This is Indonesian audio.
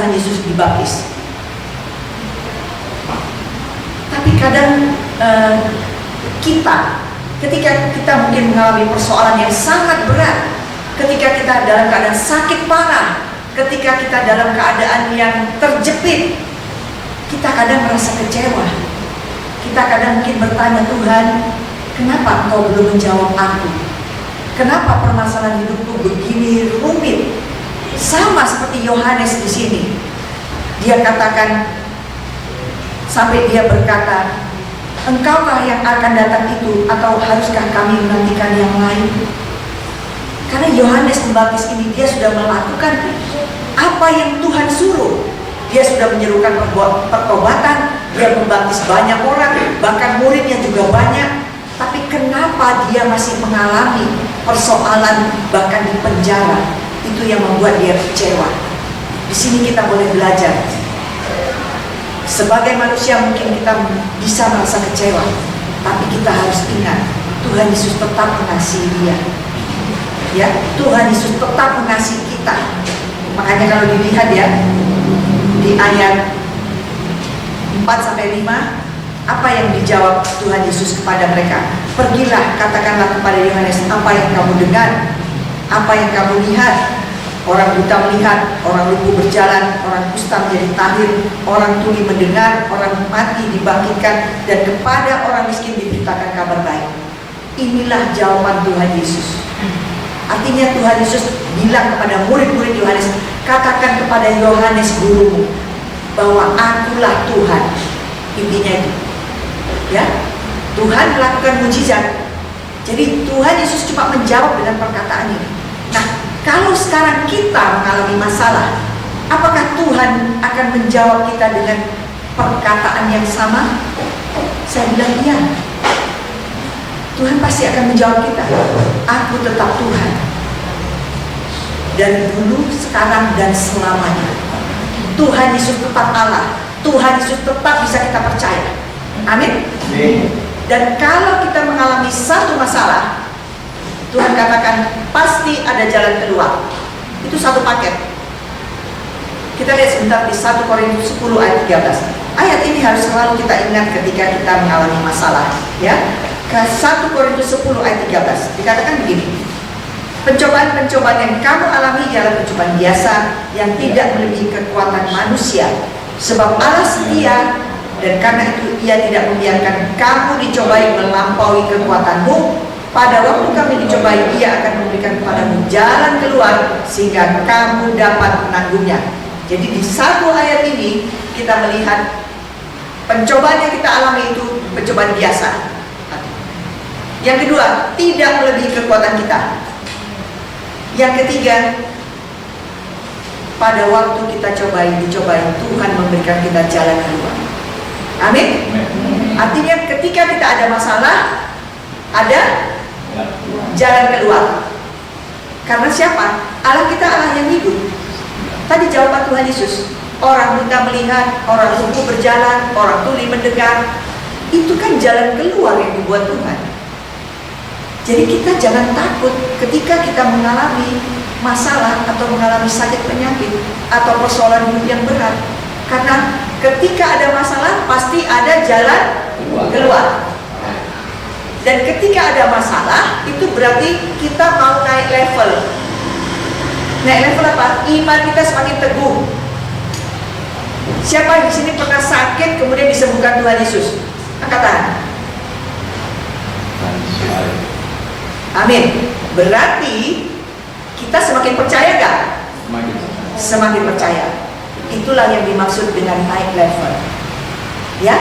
Tuhan Yesus dibaptis. Tapi kadang ketika kita mungkin mengalami persoalan yang sangat berat, ketika kita dalam keadaan sakit parah, ketika kita dalam keadaan yang terjepit, kita kadang merasa kecewa. Kita kadang mungkin bertanya, Tuhan, kenapa Engkau belum menjawab aku? Kenapa permasalahan hidupku begini rumit? Sama seperti Yohanes di sini. Dia katakan, sampai dia berkata, Engkaukah yang akan datang itu, atau haruskah kami menantikan yang lain? Karena Yohanes Pembaptis ini, dia sudah melakukan apa yang Tuhan suruh. Dia sudah menyerukan pertobatan, dia membaptis banyak orang, bahkan muridnya juga banyak. Tapi kenapa dia masih mengalami persoalan, bahkan di penjara? Itu yang membuat dia kecewa. Di sini kita boleh belajar. Sebagai manusia mungkin kita bisa merasa kecewa, tapi kita harus ingat, Tuhan Yesus tetap mengasihi dia. Ya, Tuhan Yesus tetap mengasihi kita. Makanya kalau dilihat ya, di ayat 4-5, apa yang dijawab Tuhan Yesus kepada mereka? Pergilah, katakanlah kepada Yohanes apa yang kamu dengar, apa yang kamu lihat. Orang buta melihat, orang lumpuh berjalan, orang kusta menjadi tahir, orang tuli mendengar, orang mati dibangkitkan, dan kepada orang miskin diberitakan kabar baik. Inilah jawaban Tuhan Yesus. Artinya Tuhan Yesus bilang kepada murid-murid Yohanes, katakan kepada Yohanes gurumu bahwa akulah Tuhan. Intinya itu, ya, Tuhan melakukan mujizat. Jadi Tuhan Yesus cuma menjawab dengan perkataan ini. Nah, kalau sekarang kita mengalami masalah, apakah Tuhan akan menjawab kita dengan perkataan yang sama? Saya bilang iya. Tuhan pasti akan menjawab kita. Aku tetap Tuhan. Dari dulu, sekarang, dan selamanya. Tuhan Yesus tetap Allah. Tuhan Yesus tetap bisa kita percaya. Amin. Dan kalau kita mengalami satu masalah, Tuhan katakan pasti ada jalan keluar. Itu satu paket. Kita lihat sebentar di 1 Korintus 10 ayat 13. Ayat ini harus selalu kita ingat ketika kita mengalami masalah, ya. Ke 1 Korintus 10 ayat 13 dikatakan begini, pencobaan-pencobaan yang kamu alami ialah pencobaan biasa yang tidak melebihi kekuatan manusia. Sebab Allah setia, dan karena itu Ia tidak membiarkan kamu dicobai melampaui kekuatanmu. Pada waktu kami dicobai, Ia akan memberikan kepadamu jalan keluar sehingga kamu dapat menanggungnya. Jadi di satu ayat ini kita melihat pencobaan yang kita alami itu pencobaan biasa. Yang kedua, tidak melebihi kekuatan kita. Yang ketiga, pada waktu kita dicobai, Tuhan memberikan kita jalan keluar. Amin. Artinya ketika kita ada masalah, ada jalan keluar. Karena siapa? Allah kita Allah yang hidup. Tadi jawaban Tuhan Yesus, orang buta melihat, orang lumpuh berjalan, orang tuli mendengar. Itu kan jalan keluar yang dibuat Tuhan. Jadi kita jangan takut ketika kita mengalami masalah atau mengalami sakit penyakit atau persoalan hidup yang berat. Karena ketika ada masalah pasti ada jalan keluar. Dan ketika ada masalah itu berarti kita mau naik level. Naik level apa? Iman kita semakin teguh. Siapa di sini pernah sakit kemudian disembuhkan Tuhan Yesus? Angkat tangan. Amin. Berarti kita semakin percaya gak? Semakin percaya. Itulah yang dimaksud dengan naik level.